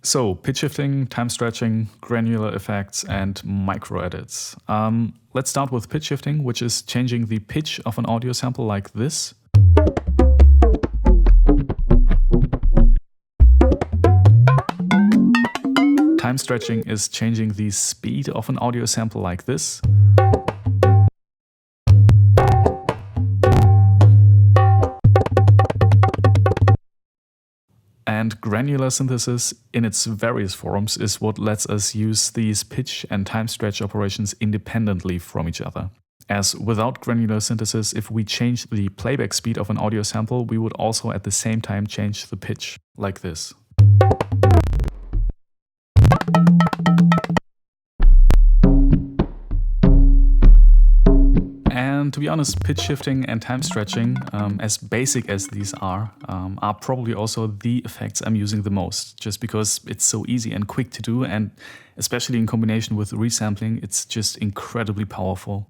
So, pitch shifting, time stretching, granular effects, and micro edits. Let's start with pitch shifting, which is changing the pitch of an audio sample like this. Time stretching is changing the speed of an audio sample like this. And granular synthesis in its various forms is what lets us use these pitch and time stretch operations independently from each other. As without granular synthesis, if we change the playback speed of an audio sample, we would also at the same time change the pitch, like this. And to be honest, pitch shifting and time stretching, as basic as these are probably also the effects I'm using the most, just because it's so easy and quick to do, and especially in combination with resampling, it's just incredibly powerful.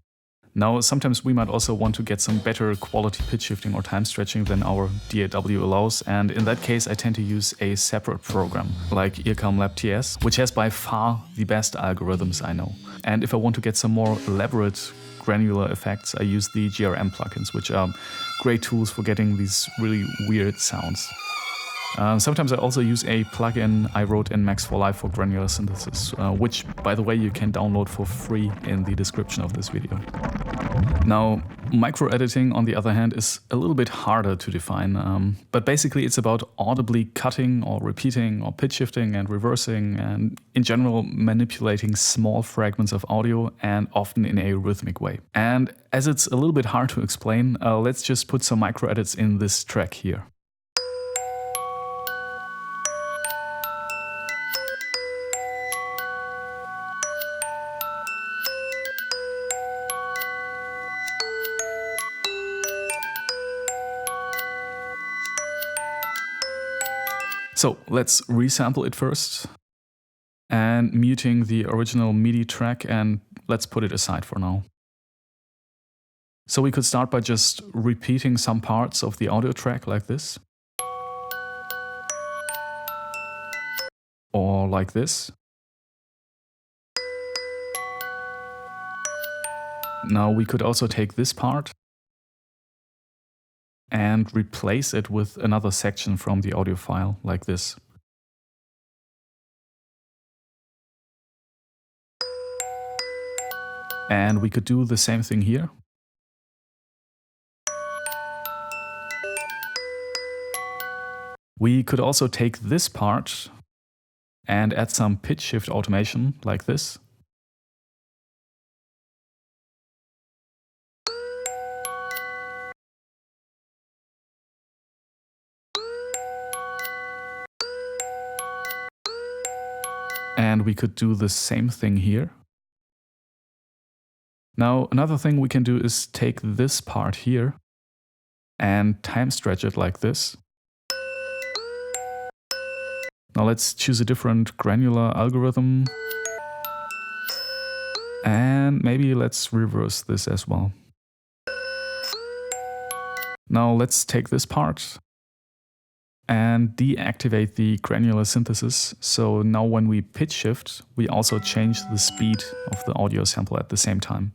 Now, sometimes we might also want to get some better quality pitch shifting or time stretching than our DAW allows, and in that case I tend to use a separate program, like Earcom TS, which has by far the best algorithms I know. And if I want to get some more elaborate granular effects, I use the GRM plugins, which are great tools for getting these really weird sounds. Sometimes I also use a plugin I wrote in Max for Live for granular synthesis, which, by the way, you can download for free in the description of this video. Now, micro editing, on the other hand, is a little bit harder to define, but basically it's about audibly cutting or repeating or pitch shifting and reversing and, in general, manipulating small fragments of audio, and often in a rhythmic way. And as it's a little bit hard to explain, let's just put some micro edits in this track here. So let's resample it first, and muting the original MIDI track, and let's put it aside for now. So we could start by just repeating some parts of the audio track like this. Or like this. Now we could also take this part and replace it with another section from the audio file, like this. And we could do the same thing here. We could also take this part and add some pitch shift automation, like this. And we could do the same thing here. Now, another thing we can do is take this part here and time stretch it like this. Now let's choose a different granular algorithm. And maybe let's reverse this as well. Now let's take this part and deactivate the granular synthesis. So now when we pitch shift, we also change the speed of the audio sample at the same time.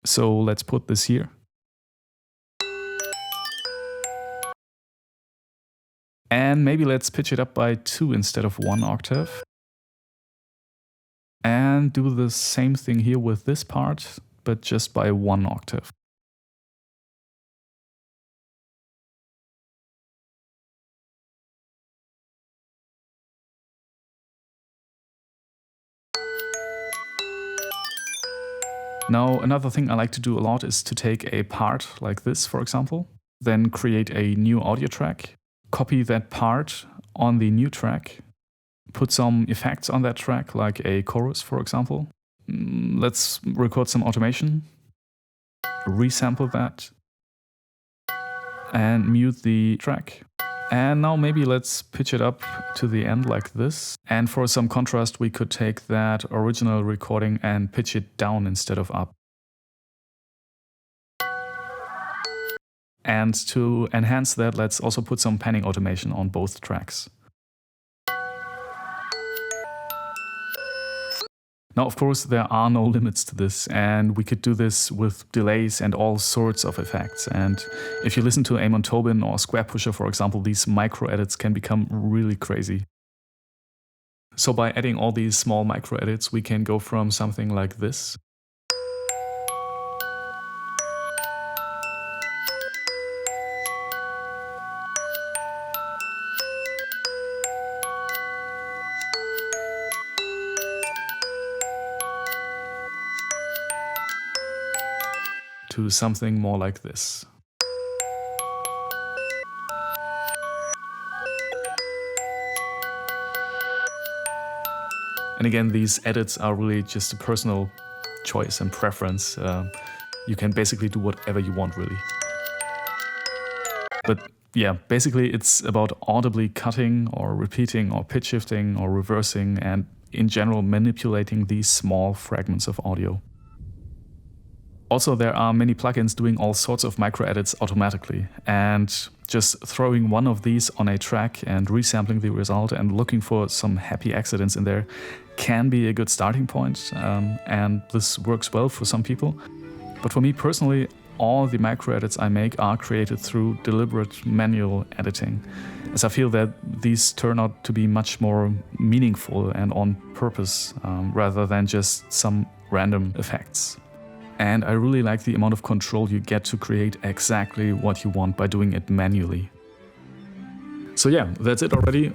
So let's put this here. And maybe let's pitch it up by 2 instead of 1 octave. And do the same thing here with this part, but just by 1 octave. Now, another thing I like to do a lot is to take a part like this, for example, then create a new audio track, copy that part on the new track, put some effects on that track, like a chorus, for example. Let's record some automation, resample that, and mute the track. And now maybe let's pitch it up to the end like this. And for some contrast, we could take that original recording and pitch it down instead of up. And to enhance that, let's also put some panning automation on both tracks. Now, of course, there are no limits to this, and we could do this with delays and all sorts of effects. And if you listen to Amon Tobin or Square Pusher, for example, these micro edits can become really crazy. So by adding all these small micro edits, we can go from something like this to something more like this. And again, these edits are really just a personal choice and preference. You can basically do whatever you want, really. But yeah, basically it's about audibly cutting or repeating or pitch shifting or reversing and in general manipulating these small fragments of audio. Also, there are many plugins doing all sorts of micro edits automatically, and just throwing one of these on a track and resampling the result and looking for some happy accidents in there can be a good starting point, and this works well for some people. But for me personally, all the micro edits I make are created through deliberate manual editing, as I feel that these turn out to be much more meaningful and on purpose, rather than just some random effects. And I really like the amount of control you get to create exactly what you want by doing it manually. So yeah, that's it already.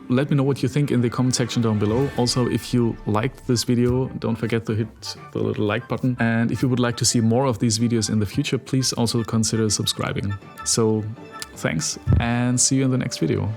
Let me know what you think in the comment section down below. Also, if you liked this video, don't forget to hit the little like button. And if you would like to see more of these videos in the future, please also consider subscribing. So thanks, and see you in the next video.